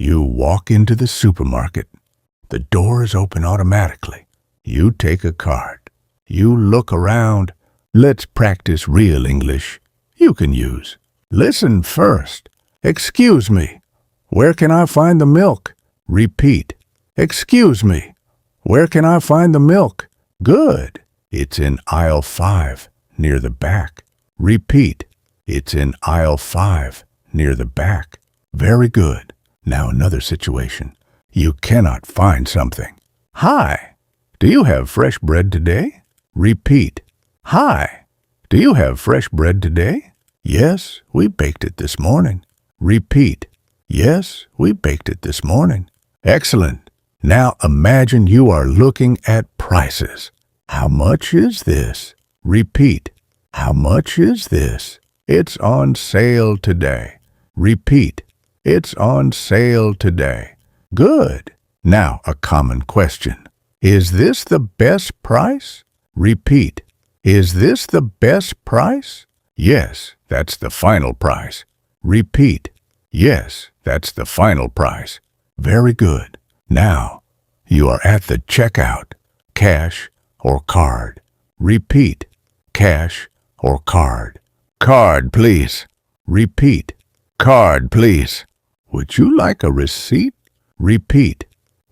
You walk into the supermarket. The doors open automatically. You take a card. You look around. Let's practice real English. You can use. Listen first. Excuse me. Where can I find the milk? Repeat. Excuse me. Where can I find the milk? Good. It's in aisle 5, near the back. Repeat. It's in aisle 5, near the back. Very good. Now another situation. You cannot find something. Hi. Do you have fresh bread today? Repeat. Hi. Do you have fresh bread today? Yes, we baked it this morning. Repeat. Yes, we baked it this morning. Excellent. Now imagine you are looking at prices. How much is this? Repeat. How much is this? It's on sale today. Repeat. It's on sale today. Good. Now a common question. Is this the best price? Repeat. Is this the best price? Yes, that's the final price. Repeat. Yes, that's the final price. Very good. Now, you are at the checkout. Cash or card? Repeat. Cash or card? Card, please. Repeat. Card, please. Would you like a receipt? Repeat.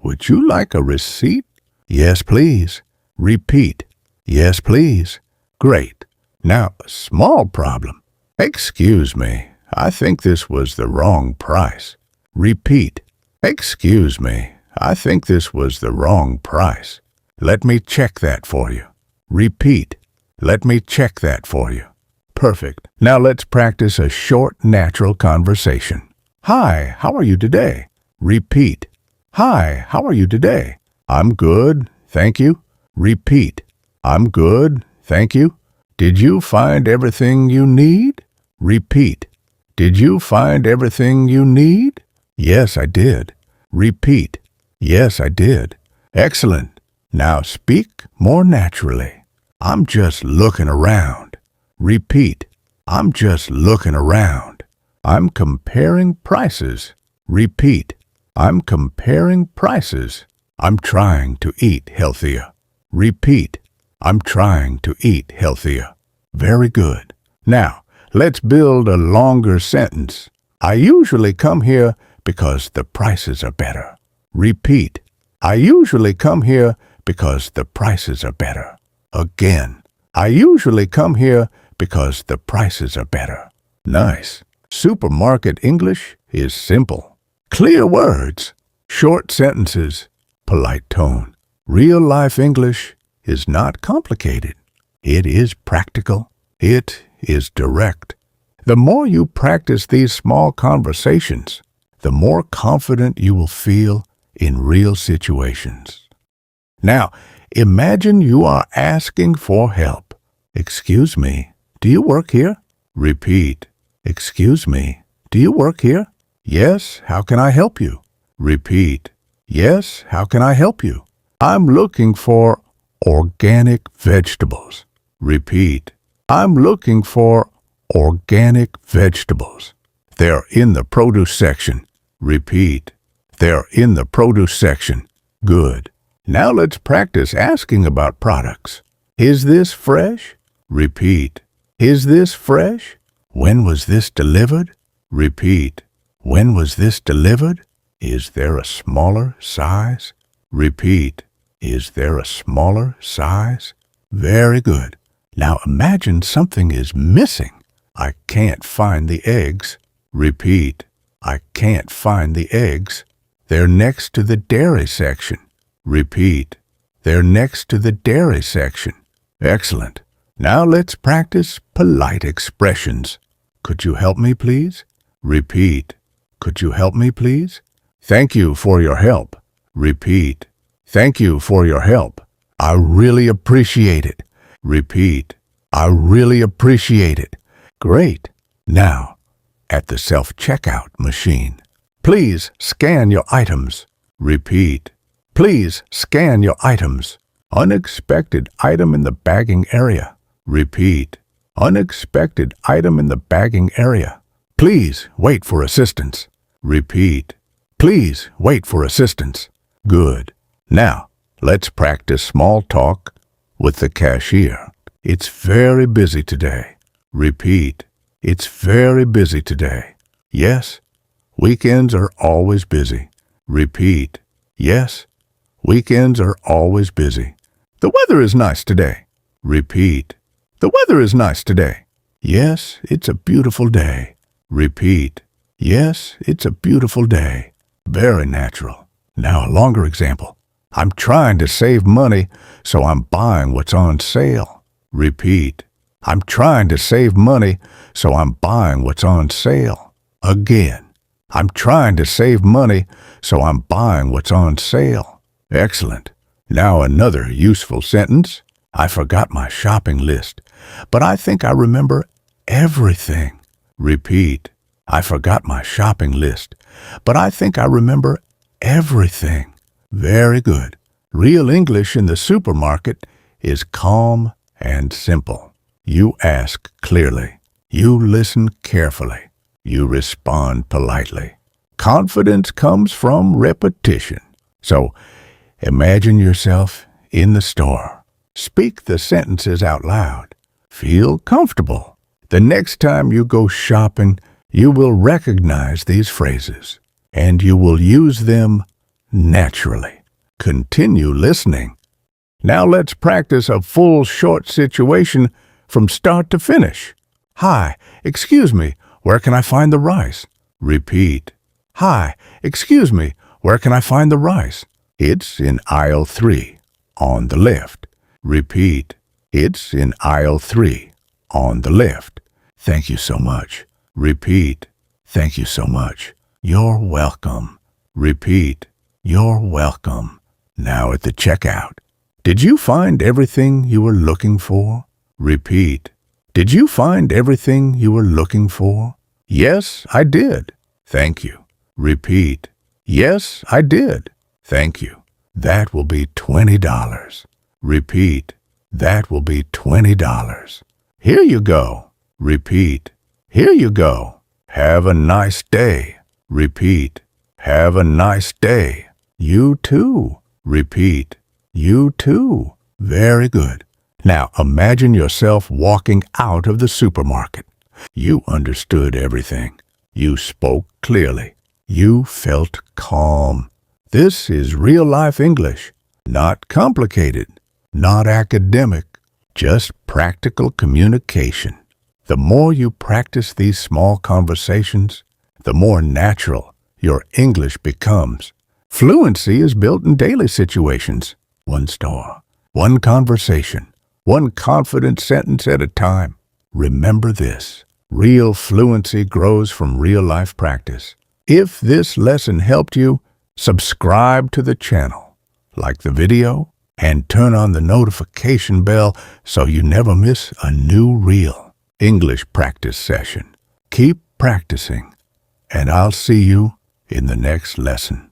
Would you like a receipt? Yes, please. Repeat. Yes, please. Great. Now, a small problem. Excuse me. I think this was the wrong price. Repeat. Excuse me. I think this was the wrong price. Let me check that for you. Repeat. Let me check that for you. Perfect. Now let's practice a short, natural conversation. Hi, how are you today? Repeat. Hi, how are you today? I'm good, thank you. Repeat. I'm good, thank you. Did you find everything you need? Repeat. Did you find everything you need? Yes, I did. Repeat. Yes, I did. Excellent. Now speak more naturally. I'm just looking around. Repeat. I'm just looking around. I'm comparing prices. Repeat. I'm comparing prices. I'm trying to eat healthier. Repeat. I'm trying to eat healthier. Very good. Now, let's build a longer sentence. I usually come here because the prices are better. Repeat. I usually come here because the prices are better. Again. I usually come here because the prices are better. Nice. Supermarket English is simple. Clear words, short sentences, polite tone. Real-life English is not complicated. It is practical. It is direct. The more you practice these small conversations, the more confident you will feel in real situations. Now, imagine you are asking for help. Excuse me, do you work here? Repeat. Excuse me, do you work here? Yes, how can I help you? Repeat. Yes, how can I help you? I'm looking for organic vegetables. Repeat. I'm looking for organic vegetables. They're in the produce section. Repeat. They're in the produce section. Good. Now let's practice asking about products. Is this fresh? Repeat. Is this fresh? When was this delivered? Repeat. When was this delivered? Is there a smaller size? Repeat. Is there a smaller size? Very good. Now imagine something is missing. I can't find the eggs. Repeat. I can't find the eggs. They're next to the dairy section. Repeat. They're next to the dairy section. Excellent. Now let's practice polite expressions. Could you help me, please? Repeat. Could you help me, please? Thank you for your help. Repeat. Thank you for your help. I really appreciate it. Repeat. I really appreciate it. Great. Now, at the self-checkout machine, please scan your items. Repeat. Please scan your items. Unexpected item in the bagging area. Repeat. Unexpected item in the bagging area. Please wait for assistance. Repeat. Please wait for assistance. Good. Now, let's practice small talk with the cashier. It's very busy today. Repeat. It's very busy today. Yes, weekends are always busy. Repeat. Yes, weekends are always busy. The weather is nice today. Repeat. The weather is nice today. Yes, it's a beautiful day. Repeat. Yes, it's a beautiful day. Very natural. Now a longer example. I'm trying to save money, so I'm buying what's on sale. Repeat. I'm trying to save money, so I'm buying what's on sale. Again. I'm trying to save money, so I'm buying what's on sale. Excellent. Now another useful sentence. I forgot my shopping list, but I think I remember everything. Repeat. I forgot my shopping list, but I think I remember everything. Very good. Real English in the supermarket is calm and simple. You ask clearly. You listen carefully. You respond politely. Confidence comes from repetition. So, imagine yourself in the store. Speak the sentences out loud. Feel comfortable. The next time you go shopping, you will recognize these phrases, and you will use them naturally. Continue listening. Now let's practice a full short situation from start to finish. Hi, excuse me, where can I find the rice? Repeat. Hi, excuse me, where can I find the rice? It's in aisle 3, on the left. Repeat. It's in aisle 3, on the left. Thank you so much. Repeat. Thank you so much. You're welcome. Repeat. You're welcome. Now at the checkout. Did you find everything you were looking for? Repeat. Did you find everything you were looking for? Yes, I did. Thank you. Repeat. Yes, I did. Thank you. That will be $20. Repeat. That will be $20. Here you go. Repeat. Here you go. Have a nice day. Repeat. Have a nice day. You too. Repeat. You too. Very good. Now imagine yourself walking out of the supermarket. You understood everything. You spoke clearly. You felt calm. This is real-life English. Not complicated. Not academic. Just practical communication. The more you practice these small conversations, the more natural your English becomes. Fluency is built in daily situations. One store, one conversation, one confident sentence at a time. Remember this. Real fluency grows from real-life practice. If this lesson helped you, subscribe to the channel, like the video, and turn on the notification bell so you never miss a new real English practice session. Keep practicing, and I'll see you in the next lesson.